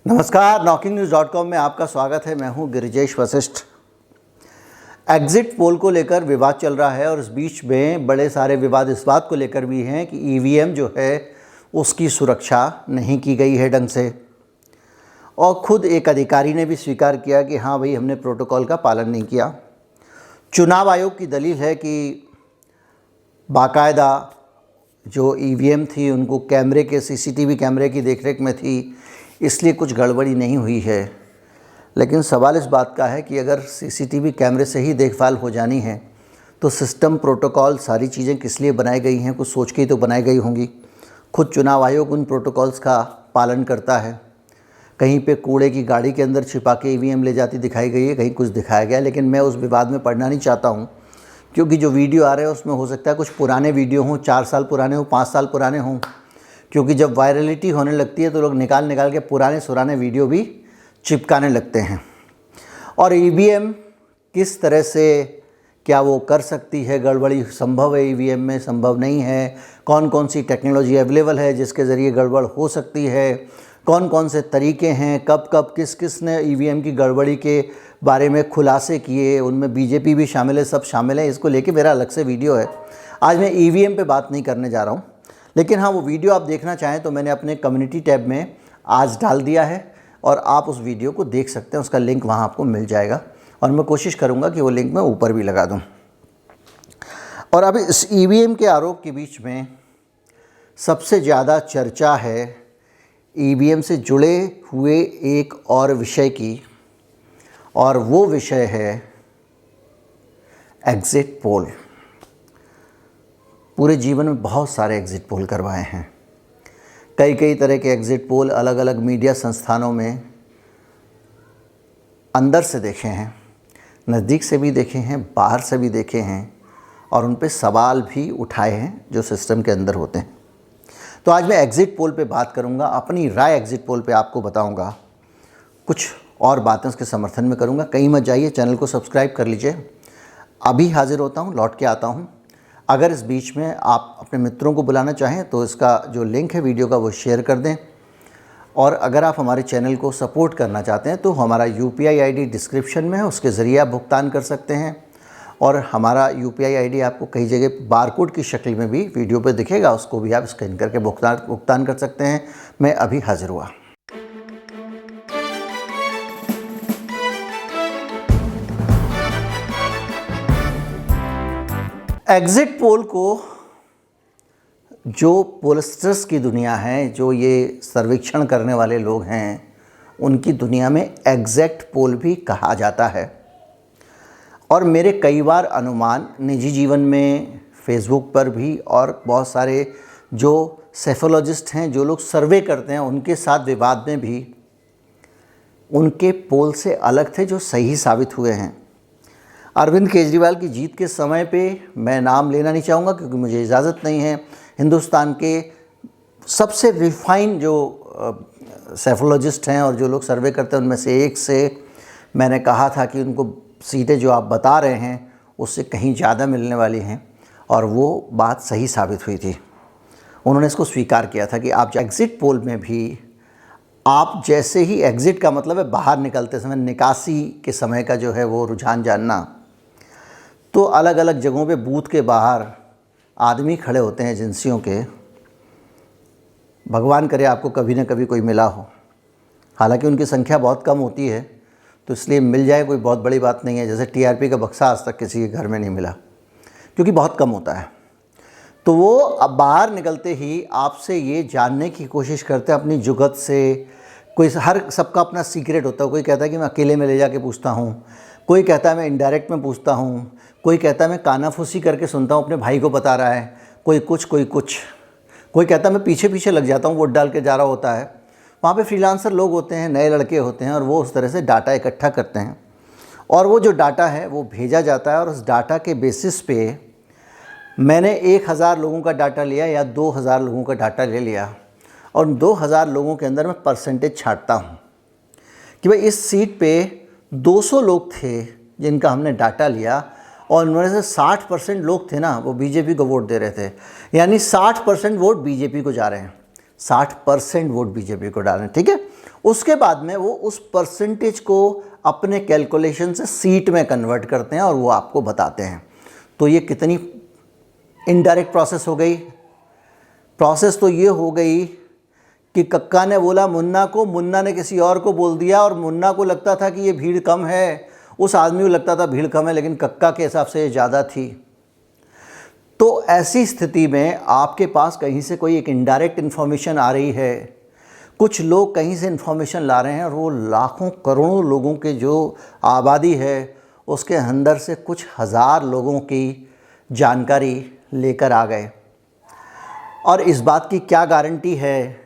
नमस्कार, knocking-news.com में आपका स्वागत है। मैं हूं गिरिजेश वशिष्ठ। एग्जिट पोल को लेकर विवाद चल रहा है और इस बीच में बड़े सारे विवाद इस बात को लेकर भी हैं कि ईवीएम जो है उसकी सुरक्षा नहीं की गई है ढंग से। और ख़ुद एक अधिकारी ने भी स्वीकार किया कि हाँ भाई, हमने प्रोटोकॉल का पालन नहीं किया। चुनाव आयोग की दलील है कि बाकायदा जो ईवीएम थी उनको कैमरे के सीसीटीवी कैमरे की देखरेख में थी, इसलिए कुछ गड़बड़ी नहीं हुई है। लेकिन सवाल इस बात का है कि अगर सीसीटीवी कैमरे से ही देखभाल हो जानी है तो सिस्टम, प्रोटोकॉल, सारी चीज़ें किस लिए बनाई गई हैं? कुछ सोच के ही तो बनाई गई होंगी। खुद चुनाव आयोग उन प्रोटोकॉल्स का पालन करता है। कहीं पे कूड़े की गाड़ी के अंदर छिपा के ईवीएम ले जाती दिखाई गई है, कहीं कुछ दिखाया गया। लेकिन मैं उस विवाद में पढ़ना नहीं चाहता हूँ, क्योंकि जो वीडियो आ रहे हैं उसमें हो सकता है कुछ पुराने वीडियो हों, 4 साल पुराने हों, 5 साल पुराने हों। क्योंकि जब वायरलिटी होने लगती है तो लोग निकाल के पुराने सुराने वीडियो भी चिपकाने लगते हैं। और ईवीएम किस तरह से, क्या वो कर सकती है गड़बड़ी? संभव है ईवीएम में, संभव नहीं है? कौन कौन सी टेक्नोलॉजी अवेलेबल है जिसके ज़रिए गड़बड़ हो सकती है? कौन कौन से तरीके हैं? कब कब किस ने ईवीएम की गड़बड़ी के बारे में खुलासे किए? उनमें बीजेपी भी शामिल है, सब शामिल है। इसको लेके मेरा अलग से वीडियो है। आज मैं ईवीएम पे बात नहीं करने जा रहा हूँ, लेकिन हाँ, वो वीडियो आप देखना चाहें तो मैंने अपने कम्युनिटी टैब में आज डाल दिया है और आप उस वीडियो को देख सकते हैं। उसका लिंक वहाँ आपको मिल जाएगा और मैं कोशिश करूँगा कि वो लिंक मैं ऊपर भी लगा दूँ। और अब इस ईवीएम के आरोप के बीच में सबसे ज़्यादा चर्चा है ईवीएम से जुड़े हुए एक और विषय की, और वो विषय है एग्जिट पोल। पूरे जीवन में बहुत सारे एग्जिट पोल करवाए हैं। कई तरह के एग्जिट पोल अलग अलग मीडिया संस्थानों में अंदर से देखे हैं, नज़दीक से भी देखे हैं, बाहर से भी देखे हैं, और उन पे सवाल भी उठाए हैं जो सिस्टम के अंदर होते हैं। तो आज मैं एग्जिट पोल पे बात करूंगा, अपनी राय एग्जिट पोल पे आपको बताऊंगा, कुछ और बातें उसके समर्थन में करूंगा। कहीं मत जाइए, चैनल को सब्सक्राइब कर लीजिए। अभी हाजिर होता हूं, लौट के आता हूं। अगर इस बीच में आप अपने मित्रों को बुलाना चाहें तो इसका जो लिंक है वीडियो का वो शेयर कर दें। और अगर आप हमारे चैनल को सपोर्ट करना चाहते हैं तो हमारा UPI ID डिस्क्रिप्शन में है, उसके ज़रिए आप भुगतान कर सकते हैं। और हमारा UPI ID आपको कई जगह बारकोड की शक्ल में भी वीडियो पे दिखेगा, उसको भी आप स्कैन करके भुगतान कर सकते हैं। मैं अभी हाजिर हुआ। एग्जिट पोल को जो पोलस्टर्स की दुनिया है, जो ये सर्वेक्षण करने वाले लोग हैं, उनकी दुनिया में एग्जैक्ट पोल भी कहा जाता है। और मेरे कई बार अनुमान निजी जीवन में, फेसबुक पर भी, और बहुत सारे जो सेफोलॉजिस्ट हैं, जो लोग सर्वे करते हैं, उनके साथ विवाद में भी उनके पोल से अलग थे जो सही साबित हुए हैं। अरविंद केजरीवाल की जीत के समय पे मैं नाम लेना नहीं चाहूँगा क्योंकि मुझे इजाज़त नहीं है। हिंदुस्तान के सबसे रिफाइंड जो सेफोलॉजिस्ट हैं और जो लोग सर्वे करते हैं, उनमें से एक से मैंने कहा था कि उनको सीटें जो आप बता रहे हैं उससे कहीं ज़्यादा मिलने वाली हैं, और वो बात सही साबित हुई थी। उन्होंने इसको स्वीकार किया था कि आप एग्ज़िट पोल में भी, आप जैसे ही एग्ज़िट का मतलब है बाहर निकलते समय, निकासी के समय का जो है वो रुझान जानना, तो अलग अलग जगहों पे बूथ के बाहर आदमी खड़े होते हैं एजेंसियों के। भगवान करे आपको कभी ना कभी कोई मिला हो। हालांकि उनकी संख्या बहुत कम होती है, तो इसलिए मिल जाए कोई बहुत बड़ी बात नहीं है। जैसे TRP का बक्सा आज तक किसी के घर में नहीं मिला, क्योंकि बहुत कम होता है। तो वो अब बाहर निकलते ही आपसे ये जानने की कोशिश करते हैं अपनी जुगत से। कोई, हर सबका अपना सीक्रेट होता है। कोई कहता है कि मैं अकेले में ले जाके पूछता हूँ, कोई कहता है मैं इनडायरेक्ट में पूछता हूँ, कोई कहता है मैं कानाफूसी करके सुनता हूँ, अपने भाई को बता रहा है, कोई कुछ, कोई कहता है मैं पीछे पीछे लग जाता हूँ, वोट डाल के जा रहा होता है। वहाँ पे फ्रीलांसर लोग होते हैं, नए लड़के होते हैं, और वो उस तरह से डाटा इकट्ठा करते हैं, और वो जो डाटा है वो भेजा जाता है। और उस डाटा के बेसिस पे मैंने 1000 लोगों का डाटा लिया या 2000 लोगों का डाटा ले लिया, और 2000 लोगों के अंदर मैं परसेंटेज छांटता हूँ कि भाई इस सीट पे 200 लोग थे जिनका हमने डाटा लिया, और उनमें से 60% लोग थे ना, वो बीजेपी को वोट दे रहे थे। यानी 60% वोट बीजेपी को जा रहे हैं, 60% वोट बीजेपी को डाल रहे हैं, ठीक है। उसके बाद में वो उस परसेंटेज को अपने कैलकुलेशन से सीट में कन्वर्ट करते हैं और वो आपको बताते हैं। तो ये कितनी इनडायरेक्ट प्रोसेस हो गई। प्रोसेस तो ये हो गई कि कक्का ने बोला मुन्ना को, मुन्ना ने किसी और को बोल दिया, और मुन्ना को लगता था कि ये भीड़ कम है, उस आदमी को लगता था भीड़ कम है, लेकिन कक्का के हिसाब से ये ज़्यादा थी। तो ऐसी स्थिति में आपके पास कहीं से कोई एक इनडायरेक्ट इन्फॉर्मेशन आ रही है, कुछ लोग कहीं से इन्फॉर्मेशन ला रहे हैं, और वो लाखों करोड़ों लोगों के जो आबादी है उसके अंदर से कुछ हज़ार लोगों की जानकारी लेकर आ गए। और इस बात की क्या गारंटी है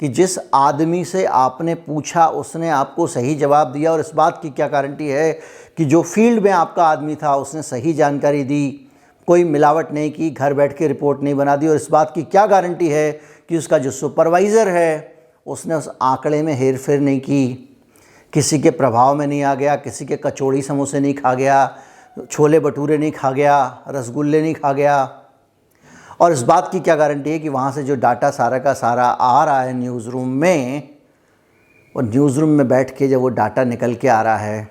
कि जिस आदमी से आपने पूछा उसने आपको सही जवाब दिया, और इस बात की क्या गारंटी है कि जो फील्ड में आपका आदमी था उसने सही जानकारी दी, कोई मिलावट नहीं की, घर बैठ के रिपोर्ट नहीं बना दी, और इस बात की क्या गारंटी है कि उसका जो सुपरवाइज़र है उसने उस आंकड़े में हेर फेर नहीं की, किसी के प्रभाव में नहीं आ गया, किसी के कचौड़ी समोसे नहीं खा गया, छोले भटूरे नहीं खा गया, रसगुल्ले नहीं खा गया। और इस बात की क्या गारंटी है कि वहाँ से जो डाटा सारा का सारा आ रहा है न्यूज़ रूम में, और न्यूज़ रूम में बैठ के जब वो डाटा निकल के आ रहा है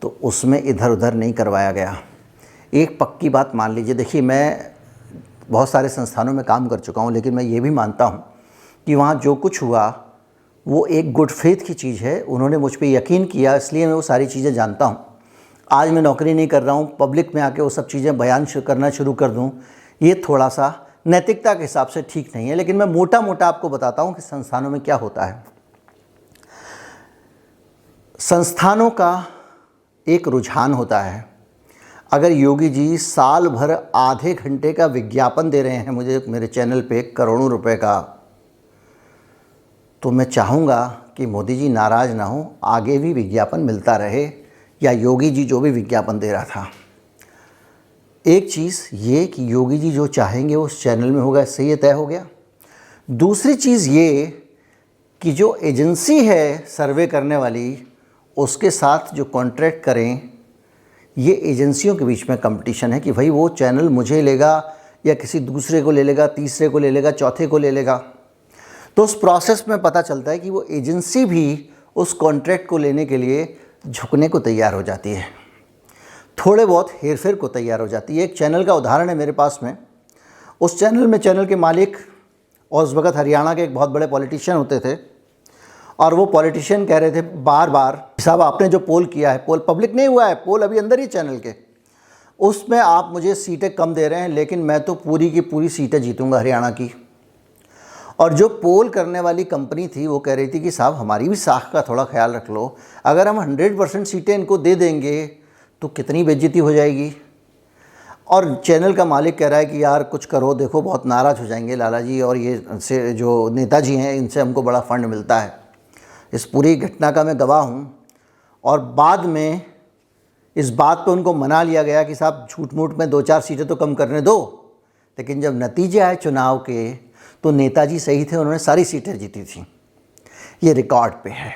तो उसमें इधर उधर नहीं करवाया गया। एक पक्की बात मान लीजिए, देखिए मैं बहुत सारे संस्थानों में काम कर चुका हूँ, लेकिन मैं ये भी मानता हूँ कि वहाँ जो कुछ हुआ वो एक गुड फेथ की चीज़ है, उन्होंने मुझ पे यकीन किया, इसलिए मैं वो सारी चीज़ें जानता हूँ। आज मैं नौकरी नहीं कर रहा हूँ, पब्लिक में आके वो सब चीज़ें बयान करना शुरू कर दूँ, ये थोड़ा सा नैतिकता के हिसाब से ठीक नहीं है। लेकिन मैं मोटा मोटा आपको बताता हूँ कि संस्थानों में क्या होता है। संस्थानों का एक रुझान होता है, अगर योगी जी साल भर आधे घंटे का विज्ञापन दे रहे हैं मुझे मेरे चैनल पे करोड़ों रुपए का, तो मैं चाहूँगा कि मोदी जी नाराज़ ना हो, आगे भी विज्ञापन मिलता रहे, या योगी जी जो भी विज्ञापन दे रहा था। एक चीज़ ये कि योगी जी जो चाहेंगे वो उस चैनल में होगा, इससे ये तय हो गया। दूसरी चीज़ ये कि जो एजेंसी है सर्वे करने वाली, उसके साथ जो कॉन्ट्रैक्ट करें, ये एजेंसियों के बीच में कंपटीशन है कि भाई वो चैनल मुझे लेगा या किसी दूसरे को ले लेगा, तीसरे को ले लेगा, चौथे को ले लेगा। तो उस प्रोसेस में पता चलता है कि वो एजेंसी भी उस कॉन्ट्रैक्ट को लेने के लिए झुकने को तैयार हो जाती है, थोड़े बहुत हेरफेर को तैयार हो जाती है। एक चैनल का उदाहरण है मेरे पास में, उस चैनल में चैनल के मालिक और उस वक़्त हरियाणा के एक बहुत बड़े पॉलिटिशियन होते थे, और वो पॉलिटिशियन कह रहे थे बार बार, साहब आपने जो पोल किया है, पोल पब्लिक नहीं हुआ है, पोल अभी अंदर ही चैनल के, उसमें आप मुझे सीटें कम दे रहे हैं, लेकिन मैं तो पूरी की पूरी सीटें जीतूंगा हरियाणा की। और जो पोल करने वाली कंपनी थी वो कह रही थी कि साहब हमारी भी साख का थोड़ा ख्याल रख लो, अगर हम 100% सीटें इनको दे देंगे तो कितनी बेइज्जती हो जाएगी। और चैनल का मालिक कह रहा है कि यार कुछ करो, देखो बहुत नाराज़ हो जाएंगे लाला जी, और ये से जो नेताजी हैं इनसे हमको बड़ा फंड मिलता है। इस पूरी घटना का मैं गवाह हूँ। और बाद में इस बात पे उनको मना लिया गया कि साहब झूठ मूठ में 2-4 सीटें तो कम करने दो, लेकिन जब नतीजे आए चुनाव के तो नेताजी सही थे, उन्होंने सारी सीटें जीती थी। ये रिकॉर्ड पे है।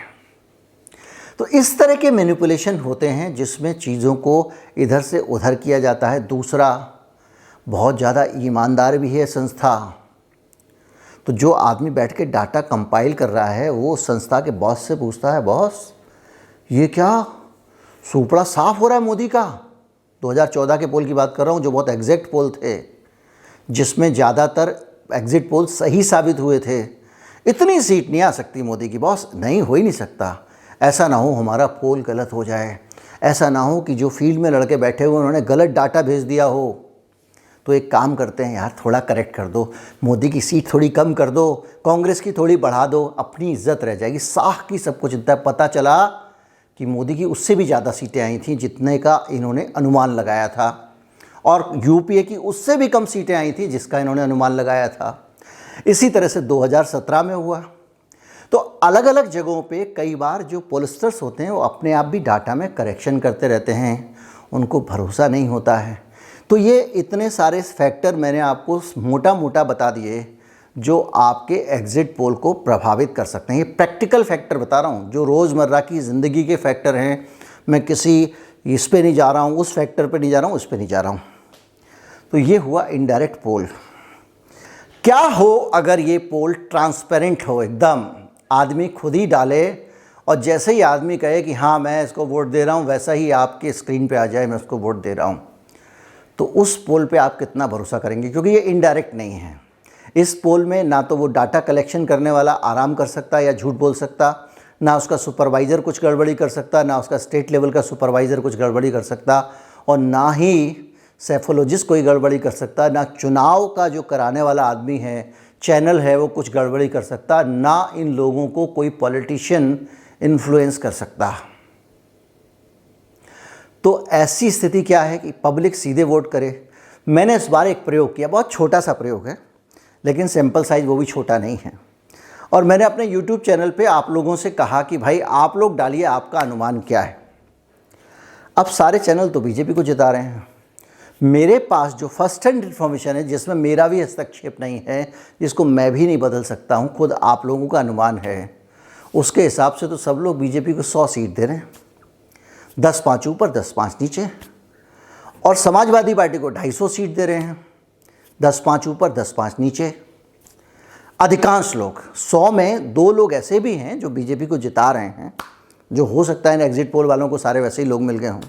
तो इस तरह के मैनिपुलेशन होते हैं जिसमें चीज़ों को इधर से उधर किया जाता है। दूसरा, बहुत ज़्यादा ईमानदार भी है संस्था। तो जो आदमी बैठ के डाटा कंपाइल कर रहा है वो संस्था के बॉस से पूछता है, बॉस ये क्या सुपड़ा साफ हो रहा है मोदी का। 2014 के पोल की बात कर रहा हूँ, जो बहुत एग्जैक्ट पोल थे, जिसमें ज़्यादातर एग्जिट पोल सही साबित हुए थे। इतनी सीट नहीं आ सकती मोदी की बॉस, नहीं हो ही नहीं सकता। ऐसा ना हो हमारा पोल गलत हो जाए, ऐसा ना हो कि जो फील्ड में लड़के बैठे हुए उन्होंने गलत डाटा भेज दिया हो। तो एक काम करते हैं यार, थोड़ा करेक्ट कर दो, मोदी की सीट थोड़ी कम कर दो, कांग्रेस की थोड़ी बढ़ा दो, अपनी इज्जत रह जाएगी। साख की सबको चिंता है। पता चला कि मोदी की उससे भी ज़्यादा सीटें आई थी जितने का इन्होंने अनुमान लगाया था, और यूपीए की उससे भी कम सीटें आई थी जिसका इन्होंने अनुमान लगाया था। इसी तरह से 2017 में हुआ। तो अलग अलग जगहों पे कई बार जो पोलस्टर्स होते हैं वो अपने आप भी डाटा में करेक्शन करते रहते हैं, उनको भरोसा नहीं होता है। तो ये इतने सारे फैक्टर मैंने आपको मोटा मोटा बता दिए जो आपके एग्ज़िट पोल को प्रभावित कर सकते हैं। ये प्रैक्टिकल फैक्टर बता रहा हूँ, जो रोज़मर्रा की ज़िंदगी के फैक्टर हैं। मैं किसी इस पे नहीं जा रहा हूँ, उस फैक्टर पे नहीं जा रहा हूँ, उस पे नहीं जा रहा हूँ। तो ये हुआ इनडायरेक्ट पोल। क्या हो अगर ये पोल ट्रांसपेरेंट हो, एकदम आदमी खुद ही डाले और जैसे ही आदमी कहे कि हाँ मैं इसको वोट दे रहा हूँ, वैसा ही आपके स्क्रीन पे आ जाए मैं उसको वोट दे रहा हूँ, तो उस पोल पे आप कितना भरोसा करेंगे? क्योंकि ये इनडायरेक्ट नहीं है। इस पोल में ना तो वो डाटा कलेक्शन करने वाला आराम कर सकता या झूठ बोल सकता, ना उसका सुपरवाइज़र कुछ गड़बड़ी कर सकता, ना उसका स्टेट लेवल का सुपरवाइज़र कुछ गड़बड़ी कर सकता, और ना ही सेफोलॉजिस्ट कोई गड़बड़ी कर सकता, ना चुनाव का जो कराने वाला आदमी है, चैनल है, वो कुछ गड़बड़ी कर सकता, ना इन लोगों को कोई पॉलिटिशियन इन्फ्लुएंस कर सकता। तो ऐसी स्थिति क्या है कि पब्लिक सीधे वोट करे। मैंने इस बार एक प्रयोग किया, बहुत छोटा सा प्रयोग है, लेकिन सैंपल साइज़ वो भी छोटा नहीं है। और मैंने अपने यूट्यूब चैनल पे आप लोगों से कहा कि भाई आप लोग डालिए आपका अनुमान क्या है। अब सारे चैनल तो बीजेपी को जिता रहे हैं। मेरे पास जो फर्स्ट हैंड इन्फॉर्मेशन है, जिसमें मेरा भी हस्तक्षेप नहीं है, जिसको मैं भी नहीं बदल सकता हूँ, खुद आप लोगों का अनुमान है, उसके हिसाब से तो सब लोग बीजेपी को 100 सीट दे रहे हैं, 10-5 ऊपर 10-5 नीचे। और समाजवादी पार्टी को 250 सीट दे रहे हैं, 10-5 ऊपर 10-5 नीचे। अधिकांश लोग 100 में 2 लोग ऐसे भी हैं जो बीजेपी को जिता रहे हैं, जो हो सकता है एग्जिट पोल वालों को सारे वैसे ही लोग मिल गए हों।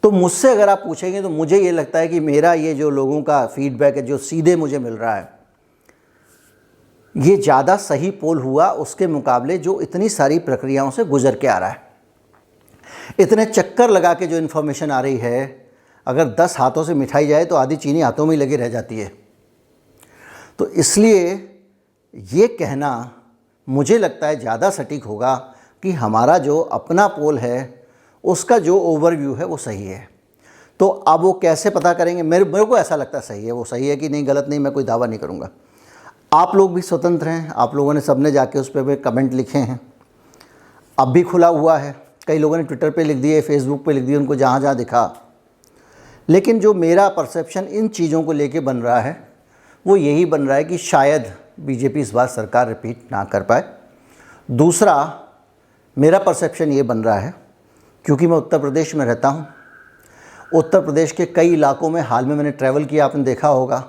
तो मुझसे अगर आप पूछेंगे तो मुझे ये लगता है कि मेरा ये जो लोगों का फीडबैक है जो सीधे मुझे मिल रहा है, ये ज़्यादा सही पोल हुआ उसके मुकाबले जो इतनी सारी प्रक्रियाओं से गुजर के आ रहा है। इतने चक्कर लगा के जो इन्फॉर्मेशन आ रही है, अगर 10 हाथों से मिठाई जाए तो आधी चीनी हाथों में ही लगी रह जाती है। तो इसलिए ये कहना मुझे लगता है ज़्यादा सटीक होगा कि हमारा जो अपना पोल है उसका जो ओवरव्यू है वो सही है। तो अब वो कैसे पता करेंगे? मेरे को ऐसा लगता है सही है। वो सही है कि नहीं, गलत नहीं, मैं कोई दावा नहीं करूँगा। आप लोग भी स्वतंत्र हैं, आप लोगों ने सबने जाके उस पर कमेंट लिखे हैं, अब भी खुला हुआ है। कई लोगों ने ट्विटर पे लिख दिए, फेसबुक पे लिख दिए, उनको जहाँ जहाँ दिखा। लेकिन जो मेरा परसेप्शन इन चीज़ों को लेके बन रहा है वो यही बन रहा है कि शायद बीजेपी इस बार सरकार रिपीट ना कर पाए। दूसरा मेरा परसेप्शन ये बन रहा है, क्योंकि मैं उत्तर प्रदेश में रहता हूँ, उत्तर प्रदेश के कई इलाकों में हाल में मैंने ट्रैवल किया, आपने देखा होगा।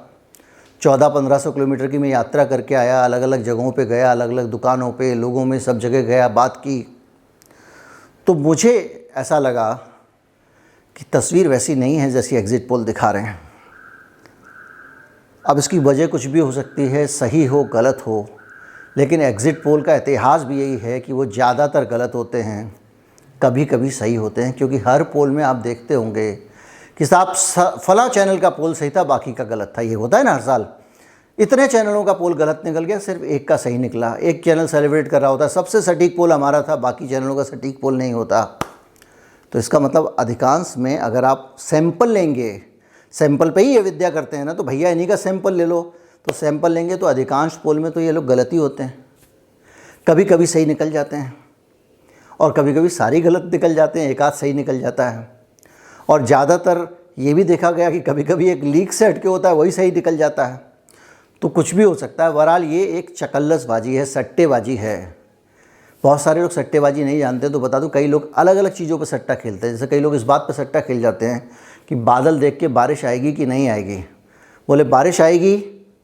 1400-1500 किलोमीटर की मैं यात्रा करके आया, अलग अलग जगहों पे गया, अलग अलग दुकानों पे, लोगों में, सब जगह गया, बात की। तो मुझे ऐसा लगा कि तस्वीर वैसी नहीं है जैसी एग्ज़िट पोल दिखा रहे हैं। अब इसकी वजह कुछ भी हो सकती है, सही हो गलत हो, लेकिन एग्ज़िट पोल का इतिहास भी यही है कि वो ज़्यादातर गलत होते हैं, कभी कभी सही होते हैं। क्योंकि हर पोल में आप देखते होंगे कि साहब फला चैनल का पोल सही था, बाकी का गलत था। ये होता है ना हर साल। इतने चैनलों का पोल गलत निकल गया, सिर्फ एक का सही निकला। एक चैनल सेलिब्रेट कर रहा होता है सबसे सटीक पोल हमारा था, बाकी चैनलों का सटीक पोल नहीं होता। तो इसका मतलब अधिकांश में अगर आप सैंपल लेंगे, सैंपल पे ही ये विद्या करते हैं ना, तो भैया इन्हीं का सैंपल ले लो। तो सैंपल लेंगे तो अधिकांश पोल में तो ये लोग गलत ही होते हैं। कभी कभी सही निकल जाते हैं और कभी कभी सारी गलत निकल जाते हैं, एक आध सही निकल जाता है। और ज़्यादातर ये भी देखा गया कि कभी कभी एक लीक से हटके होता है, वही सही निकल जाता है। तो कुछ भी हो सकता है। बहरहाल ये एक चकल्लसबाजी है, सट्टेबाजी है। बहुत सारे लोग सट्टेबाजी नहीं जानते, तो बता दूं, कई लोग अलग अलग चीज़ों पर सट्टा खेलते हैं। जैसे कई लोग इस बात पर सट्टा खेल जाते हैं कि बादल देख के बारिश आएगी कि नहीं आएगी। बोले बारिश आएगी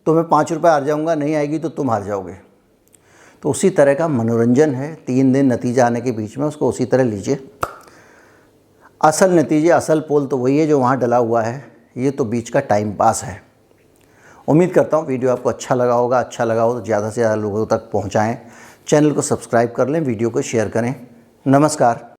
तो मैं 5 रुपये हार जाऊँगा, नहीं आएगी तो तुम हार जाओगे। तो उसी तरह का मनोरंजन है, 3 दिन नतीजा आने के बीच में, उसको उसी तरह लीजिए। असल नतीजे, असल पोल तो वही है जो वहाँ डला हुआ है, ये तो बीच का टाइम पास है। उम्मीद करता हूँ वीडियो आपको अच्छा लगा होगा। अच्छा लगा हो तो ज़्यादा से ज़्यादा लोगों तक पहुँचाएँ, चैनल को सब्सक्राइब कर लें, वीडियो को शेयर करें। नमस्कार।